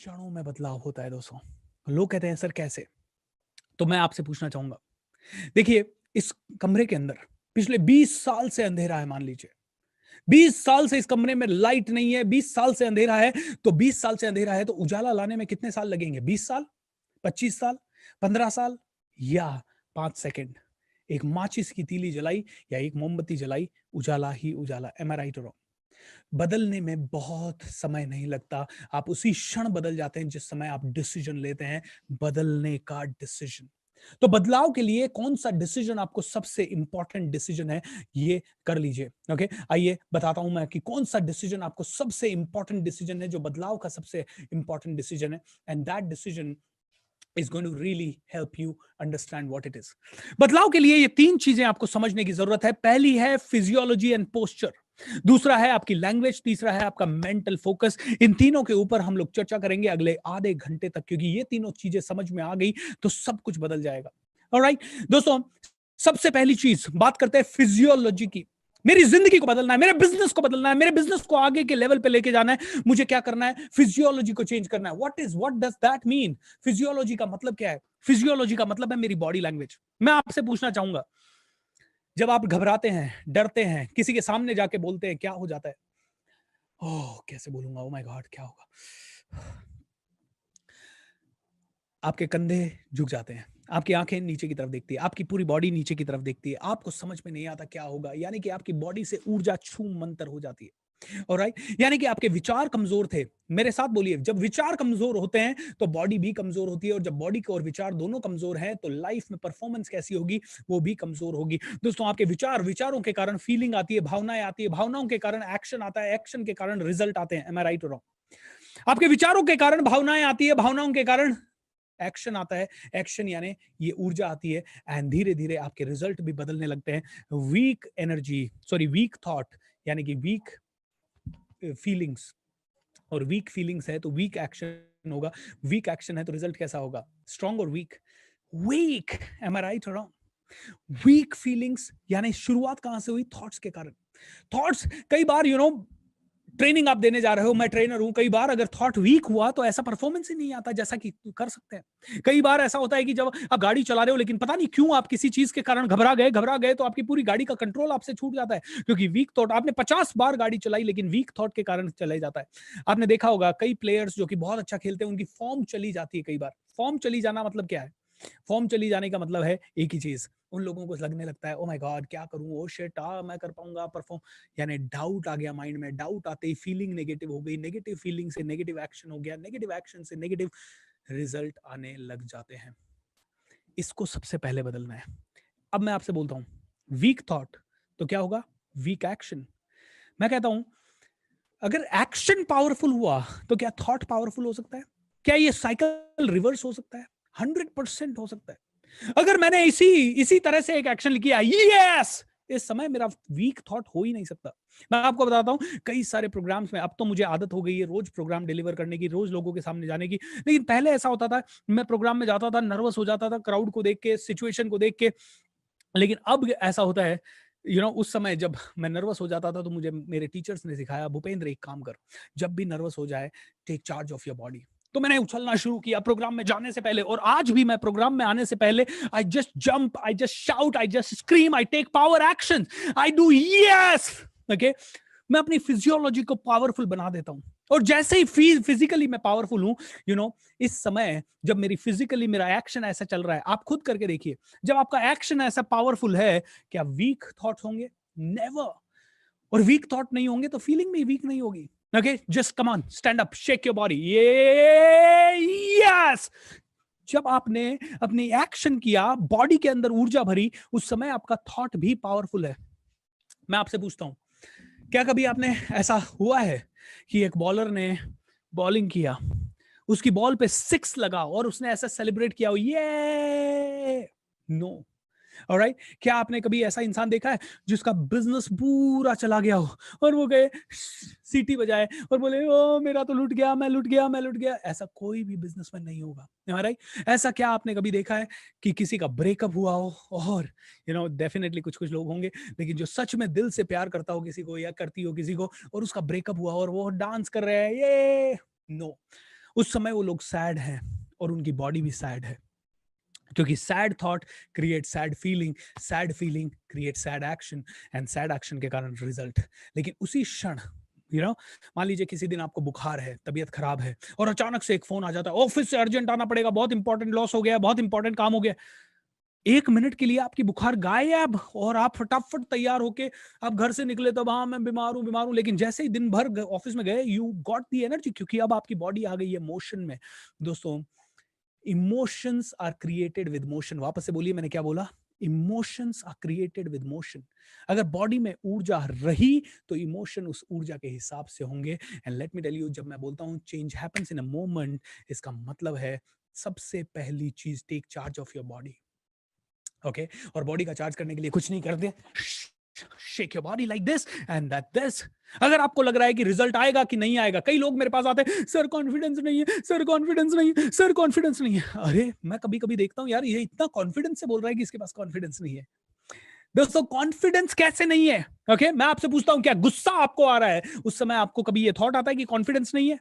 क्षणों में बदलाव होता है दोस्तों। लोग कहते हैं सर कैसे? तो मैं आपसे पूछना चाहूंगा। देखिए, इस कमरे के अंदर पिछले 20 साल से अंधेरा है, मान लीजिए 20 साल से इस कमरे में लाइट नहीं है, 20 साल से अंधेरा है। तो 20 साल से अंधेरा है तो उजाला लाने में कितने साल लगेंगे? 20 साल, 25 साल, 15 साल या 5 सेकंड? एक माचिस की तीली जलाई या एक मोमबत्ती जलाई, उजाला ही उजाला। एम आई राइट और रॉन्ग? बदलने में बहुत समय नहीं लगता। आप उसी क्षण बदल जाते हैं जिस समय आप डिसीजन लेते हैं, बदलने का डिसीजन। तो बदलाव के लिए कौन सा डिसीजन आपको सबसे इंपॉर्टेंट डिसीजन है, ये कर लीजिए। ओके, आइए बताता हूं मैं कि कौन सा डिसीजन आपको सबसे इंपॉर्टेंट डिसीजन है, जो बदलाव का सबसे इंपॉर्टेंट डिसीजन है। And that decision is going to really help you understand what it is. बदलाव के लिए ये 3 चीजें आपको समझने की जरूरत है। पहली है फिजियोलॉजी एंड पोस्चर, दूसरा है आपकी लैंग्वेज, तीसरा है आपका मेंटल फोकस। इन तीनों के ऊपर हम लोग चर्चा करेंगे अगले आधे घंटे तक, क्योंकि ये तीनों चीजें समझ में आ गई तो सब कुछ बदल जाएगा। ऑलराइट दोस्तों, सबसे पहली चीज बात करते हैं फिजियोलॉजी की। मेरी जिंदगी को बदलना है, मेरे बिजनेस को बदलना है, मेरे बिजनेस को आगे के लेवल पे लेके जाना है, मुझे क्या करना है? फिजियोलॉजी को चेंज करना है। What does that mean? Physiology का मतलब क्या है? फिजियोलॉजी का मतलब है मेरी बॉडी लैंग्वेज। मैं आपसे पूछना चाहूंगा, जब आप घबराते हैं, डरते हैं, किसी के सामने जाके बोलते हैं, क्या हो जाता है? ओह कैसे बोलूंगा, ओ माय गॉड क्या होगा? आपके कंधे झुक जाते हैं, आपकी आंखें नीचे की तरफ देखती है, आपकी पूरी बॉडी नीचे की तरफ देखती है, आपको समझ में नहीं आता क्या होगा, यानी कि आपकी बॉडी से ऊर्जा छूम मंतर हो जाती है। ऑलराइट, यानी कि आपके विचार कमजोर थे। मेरे साथ बोलिए, जब विचार कमजोर होते हैं तो बॉडी भी कमजोर होती है, और जब बॉडी और विचार दोनों कमजोर हैं तो लाइफ में परफॉर्मेंस कैसी होगी? वो भी कमजोर होगी। दोस्तों, आपके विचार, विचारों के कारण फीलिंग आती है, भावनाएं आती है, भावनाओं के कारण एक्शन आता है, एक्शन के कारण रिजल्ट आते हैं। एम आई राइट और रॉन्ग? आपके विचारों के कारण भावनाएं आती है, भावनाओं के कारण एक्शन आता है, एक्शन यानी ये ऊर्जा आती है, एंड धीरे धीरे आपके रिजल्ट भी बदलने लगते हैं। Weak energy, sorry weak thought, यानी कि वीक फीलिंग्स, और वीक फीलिंग्स है तो वीक एक्शन होगा, वीक एक्शन है तो रिजल्ट कैसा होगा? स्ट्रॉन्ग और weak? Weak. Am I right और रॉन्ग? वीक फीलिंग्स यानी शुरुआत कहां से हुई? थॉट्स के कारण। थॉट्स, कई बार ट्रेनिंग आप देने जा रहे हो, मैं ट्रेनर हूं, कई बार अगर थॉट वीक हुआ तो ऐसा परफॉर्मेंस ही नहीं आता जैसा कि कर सकते हैं। कई बार ऐसा होता है कि जब आप गाड़ी चला रहे हो लेकिन पता नहीं क्यों आप किसी चीज के कारण घबरा गए तो आपकी पूरी गाड़ी का कंट्रोल आपसे छूट जाता है, क्योंकि वीक थॉट, आपने 50 बार गाड़ी चलाई लेकिन वीक थॉट के कारण चला जाता है। आपने देखा होगा कई प्लेयर्स जो कि बहुत अच्छा खेलते हैं, उनकी फॉर्म चली जाती है। कई बार फॉर्म चली जाना मतलब क्या है? फॉर्म चली जाने का मतलब है एक ही चीज, उन लोगों को लगने लगता है ओ माय गॉड क्या करूं, ओ शिट मैं कर पाऊंगा परफॉर्म, यानी डाउट आ गया माइंड में, डाउट आते ही फीलिंग नेगेटिव हो गई, नेगेटिव फीलिंग से नेगेटिव एक्शन हो गया, नेगेटिव एक्शन से नेगेटिव रिजल्ट आने लग जाते हैं। इसको सबसे पहले बदलना है। अब मैं आपसे बोलता हूं, वीक थॉट तो क्या होगा? Weak action. मैं कहता हूं, अगर एक्शन पावरफुल हुआ तो क्या थॉट पावरफुल हो सकता है? क्या ये साइकिल रिवर्स हो सकता है? 100% हो सकता है। अगर मैंने इसी इसी तरह से एक एक्शन किया, यस, इस समय मेरा वीक थॉट हो ही नहीं सकता। मैं आपको बताता हूं, कई सारे प्रोग्राम्स में, अब तो मुझे आदत हो गई है रोज प्रोग्राम डिलीवर करने की, रोज लोगों के सामने जाने की, लेकिन पहले ऐसा होता था, मैं प्रोग्राम में जाता था, नर्वस हो जाता था क्राउड को देख के, सिचुएशन को देख के। लेकिन अब ऐसा होता है, उस समय जब मैं नर्वस हो जाता था तो मुझे मेरे टीचर्स ने सिखाया, भूपेंद्र एक काम कर, जब भी नर्वस हो जाए, take charge of your body. तो मैंने उछलना शुरू किया प्रोग्राम में जाने से पहले, और आज भी मैं प्रोग्राम में आने से पहले I just jump, I just shout, I just scream, I take power action, I do yes. Okay, मैं अपनी फिजियोलॉजी को पावरफुल बना देता हूं, और जैसे ही फिजिकली मैं पावरफुल हूं, इस समय जब मेरी फिजिकली मेरा एक्शन ऐसा चल रहा है, आप खुद करके देखिए, जब आपका एक्शन ऐसा पावरफुल है, क्या वीक थॉट्स होंगे? नेवर। और वीक थॉट नहीं होंगे तो फीलिंग भी वीक नहीं होगी। Okay, just come on, stand up, shake your body, ये यस। जब आपने अपनी एक्शन किया, बॉडी के अंदर ऊर्जा भरी, उस समय आपका थॉट भी पावरफुल है। मैं आपसे पूछता हूं, क्या कभी आपने ऐसा हुआ है कि एक बॉलर ने बॉलिंग किया, उसकी बॉल पे 6 लगा और उसने ऐसा सेलिब्रेट किया हो, ये? नो। ऑलराइट, क्या आपने कभी ऐसा इंसान देखा है जिसका बिजनेस पूरा चला गया हो और वो गए सीटी बजाए और बोले ओ मेरा तो लूट गया, मैं लूट गया, मैं लूट गया? ऐसा कोई भी बिजनेसमैन नहीं होगा। राइट? ऐसा क्या आपने कभी देखा है कि किसी का ब्रेकअप हुआ हो, और डेफिनेटली कुछ कुछ लोग होंगे, लेकिन जो सच में दिल से प्यार करता हो किसी को या करती हो किसी को, और उसका ब्रेकअप हुआ और वो डांस कर रहे हैं, ये? नो। उस समय वो लोग सैड हैं और उनकी बॉडी भी सैड है, क्योंकि sad thought create sad feeling create sad action, and sad action के कारण रिजल्ट। लेकिन उसी क्षण मान लीजिए किसी दिन आपको बुखार है, तबीयत खराब है, और अचानक से एक फोन आ जाता है, ऑफिस से अर्जेंट आना पड़ेगा, बहुत इंपॉर्टेंट लॉस हो गया, बहुत इंपॉर्टेंट काम हो गया। 1 मिनट के लिए आपकी बुखार गायब और आप फटाफट तैयार होके आप घर से निकले, तब हाँ मैं बीमार हूं, लेकिन जैसे ही दिन भर ऑफिस में गए, यू गॉट दी एनर्जी, क्योंकि अब आपकी बॉडी आ गई है मोशन में। दोस्तों, emotions are created with motion. वापस से बोलिए, मैंने क्या बोला? Emotions are created with motion. अगर बॉडी में ऊर्जा रही तो इमोशन उस ऊर्जा के हिसाब से होंगे। And let me tell you, जब मैं बोलता हूं change happens in a moment, इसका मतलब है सबसे पहली चीज, take charge of your body. Okay, और बॉडी का चार्ज करने के लिए कुछ नहीं करते, shake your body like this and that this. अगर आपको लग रहा है कि रिजल्ट आएगा कि नहीं आएगा, कई लोग मेरे पास आते हैं, सर कॉन्फिडेंस नहीं है, सर कॉन्फिडेंस नहीं है, सर कॉन्फिडेंस नहीं है। अरे मैं कभी कभी देखता हूं, यार ये इतना कॉन्फिडेंस से बोल रहा है कि इसके पास कॉन्फिडेंस नहीं है। दोस्तों, कॉन्फिडेंस कैसे नहीं है? ओके, मैं आपसे पूछता हूं, क्या गुस्सा आपको आ रहा है, उस समय आपको कभी ये थॉट आता है कि कॉन्फिडेंस नहीं है?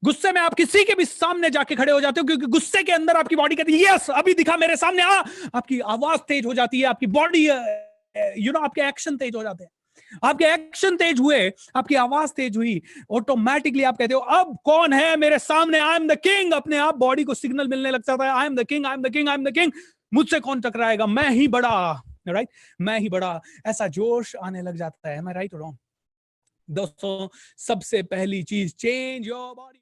गुस्से में आप किसी के भी सामने जाके खड़े हो जाते हो, क्योंकि गुस्से के अंदर आपकी बॉडी कहती है यस अभी दिखा मेरे सामने आ। आपकी आवाज तेज हो जाती है, आपकी बॉडी आपके एक्शन तेज हो जाते हैं। आपके एक्शन तेज हुए, आपकी आवाज तेज हुई, ऑटोमेटिकली आप कहते हो अब कौन है मेरे सामने, आई एम द किंग। अपने आप बॉडी को सिग्नल मिलने लग जाता है, I am the king, I am the king, I am the king. मुझसे कौन टकराएगा, मैं ही बड़ा, राइट, मैं ही बड़ा। ऐसा जोश आने लग जाता है। एम आई राइट और रॉन्ग? दोस्तों, सबसे पहली चीज, चेंज योर बॉडी।